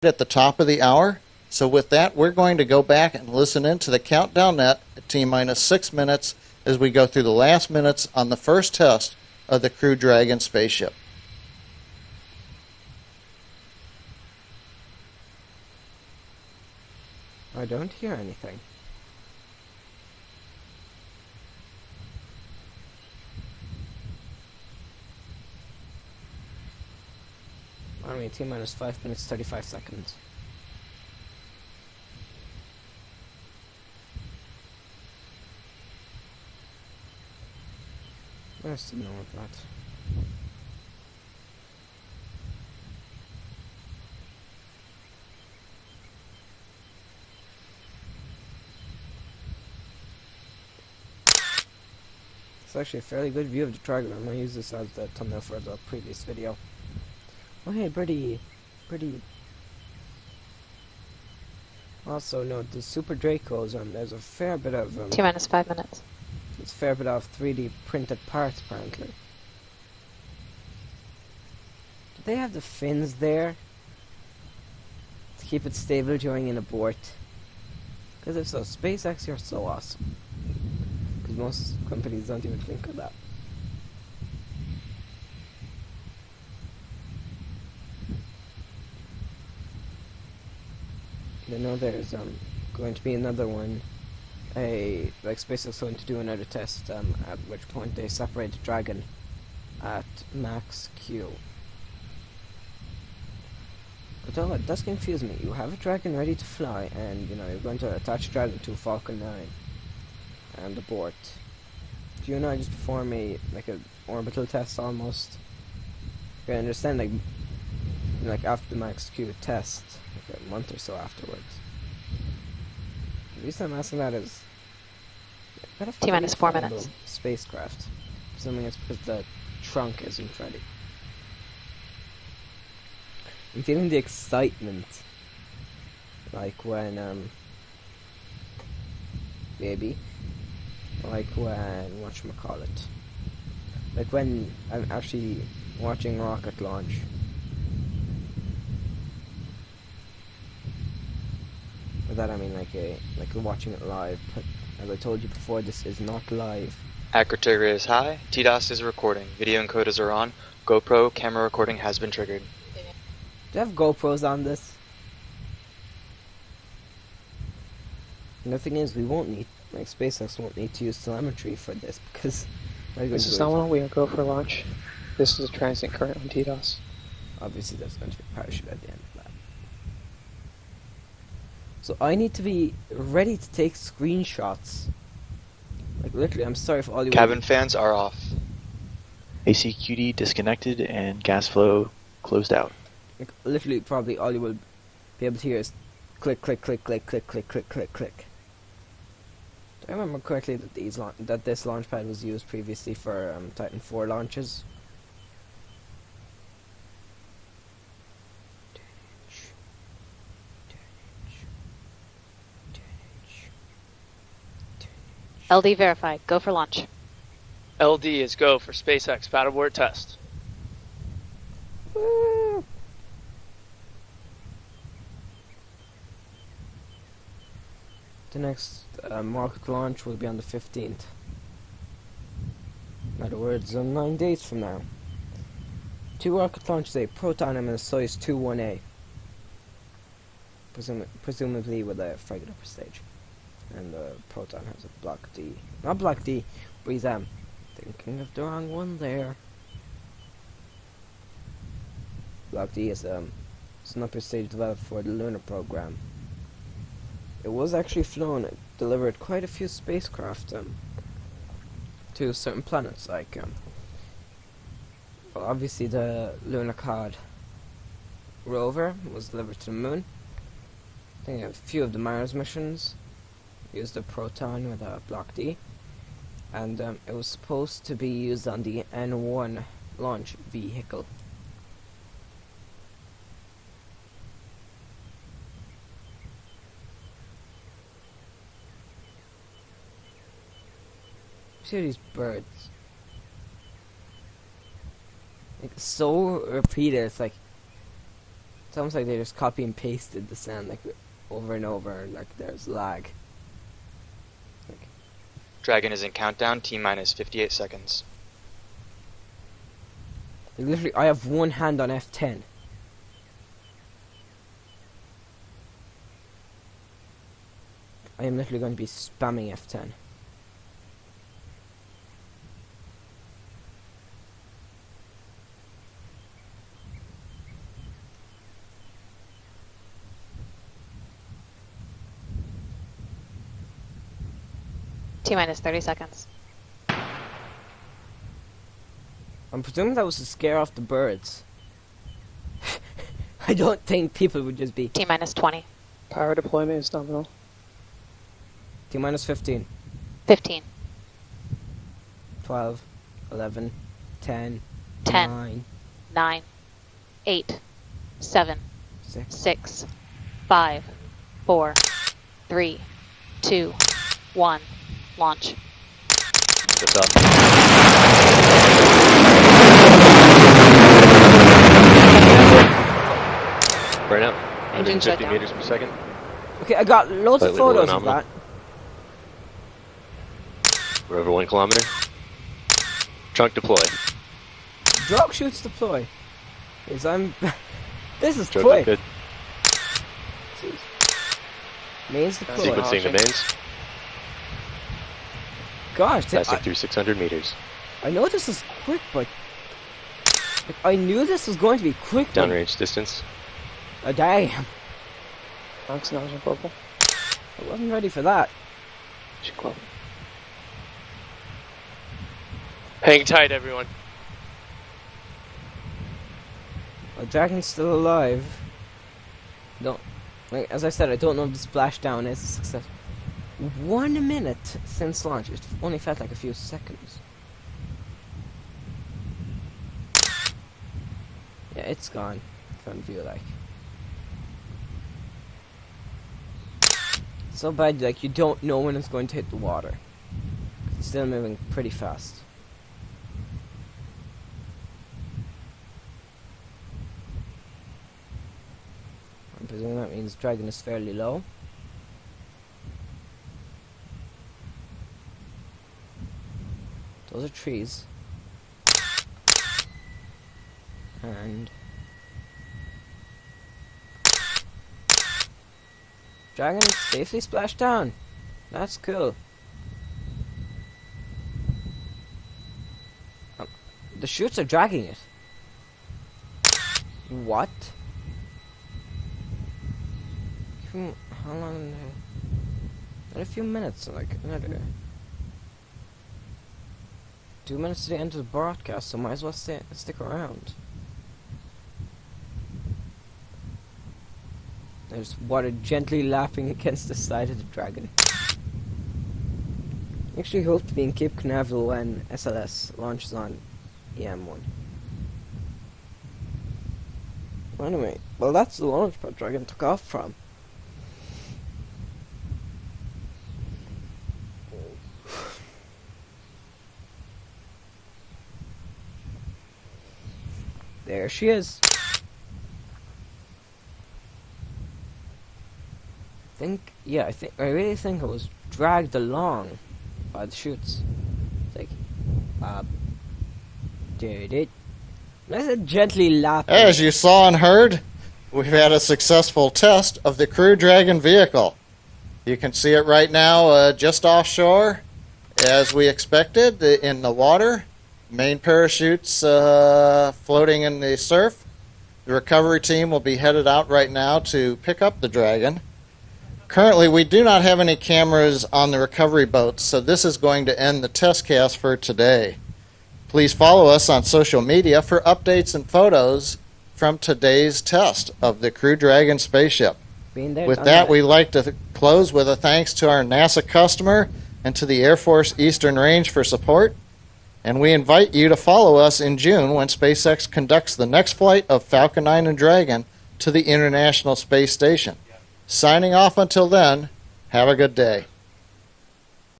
at the top of the hour. So with that, we're going to go back and listen into the countdown net at T-minus 6 minutes as we go through the last minutes on the first test of the Crew Dragon spaceship. I don't hear anything. I mean, T-minus 5 minutes, 35 seconds. There's no of that. It's actually a fairly good view of the Dragon. I'm going to use this as the thumbnail for the previous video. Oh hey, birdie. Birdie. Also note the Super Dracos, there's a fair bit of... T-minus 5 minutes. There's a fair bit of 3D printed parts, apparently. Do they have the fins there to keep it stable during an abort? Because if so, SpaceX, you're so awesome. Because most companies don't even think of that. I know there's going to be another one. Like SpaceX is going to do another test, at which point they separate the Dragon at max Q. But though it does confuse me. You have a Dragon ready to fly, and you know you're going to attach Dragon to Falcon 9 and abort. Do you not just perform an orbital test almost? I understand like after the max Q test, like a month or so afterwards. The reason I'm asking that is T-minus 4 minutes. Spacecraft. Presuming it's because the trunk isn't ready. I'm feeling the excitement. Like when maybe. Like when whatchamacallit. Like when I'm actually watching rocket launch. By that I mean like watching it live, but as I told you before, this is not live. Accuracy is high, TDOS is recording, video encoders are on, GoPro camera recording has been triggered. Do you have GoPros on this? And the thing is, we won't need, SpaceX won't need to use telemetry for this, because... This is not when we go for launch. This is a transient current on TDOS. Obviously there's going to be a parachute at the end of that. So I need to be ready to take screenshots. Like literally, I'm sorry for all you... Cabin fans are off. ACQD disconnected and gas flow closed out. Like, literally, probably all you will be able to hear is click, click, click, click, click, click, click, click, click. Do I remember correctly that this launch pad was used previously for Titan 4 launches? LD verified. Go for launch. LD is go for SpaceX Abort test. Woo. The next rocket launch will be on the 15th. In other words, 9 days from now. 2 rocket launches, a Proton and a Soyuz 2-1A. Presumably with a frigate upper stage. And the Proton has a Block D. Not Block D, but he's thinking of the wrong one there. Block D is an upper stage developed for the lunar program. It was actually flown. It delivered quite a few spacecraft to certain planets, like well, obviously the Lunar Cod rover was delivered to the moon. I think a few of the Mars missions used a Proton with a Block D, and it was supposed to be used on the N1 launch vehicle. See these birds. Like, so repeated, it's like almost like they just copy and pasted the sound like over and over, like there's lag. Dragon is in countdown, T-minus 58 seconds. Like, literally, I have one hand on F10. I am literally going to be spamming F10. T-minus 30 seconds. I'm presuming that was to scare off the birds. I don't think people would just be T-minus 20. Power deployment is nominal. T-minus 15, 15. 12, 11, 10, 10. 9, 9. 8. 7. 6. 6. 5. 4. 3. 2. 1. Launch. Lift off. Burn out. Engine 150 shutdown. meters per second. Okay, I got loads of Slightly below photos of nominal. that. We're over 1 kilometer. Trunk deploy. Drop shoots deploy. Is I'm. This is Stroke quick. good. Mains deploy. Sequencing the mains. Gosh, Passing through 600 meters. I know this is quick, but like, I knew this was going to be quick. but- Downrange distance. Damn, Knox nozzle bubble. I wasn't ready for that. Should club. Hang tight, everyone. The dragon's still alive. Don't, like, as I said, I don't know if the splashdown is a success. 1 minute since launch. It only felt like a few seconds. Yeah, it's gone. From view, like. So bad, like, you don't know when it's going to hit the water. It's still moving pretty fast. I'm presuming that means dragon is fairly low. Those are trees. And dragon safely splashed down. That's cool. The chutes are dragging it. What? How long? Not a few minutes, like another 2 minutes to the end of the broadcast, so might as well stick around. There's water gently lapping against the side of the dragon. I actually hope to be in Cape Canaveral when SLS launches on EM1. Anyway, well that's the launch pad dragon took off from. There she is. I really think it was dragged along by the chutes. It's like, did it? I said gently lapping. As you saw and heard, we've had a successful test of the Crew Dragon vehicle. You can see it right now just offshore, as we expected, in the water. Main parachutes floating in the surf. The recovery team will be headed out right now to pick up the Dragon. Currently, we do not have any cameras on the recovery boats, so this is going to end the test cast for today. Please follow us on social media for updates and photos from today's test of the Crew Dragon spaceship. Been there, With done that, we'd like to close with a thanks to our NASA customer and to the Air Force Eastern Range for support. And we invite you to follow us in June when SpaceX conducts the next flight of Falcon 9 and Dragon to the International Space Station. Signing off until then, have a good day.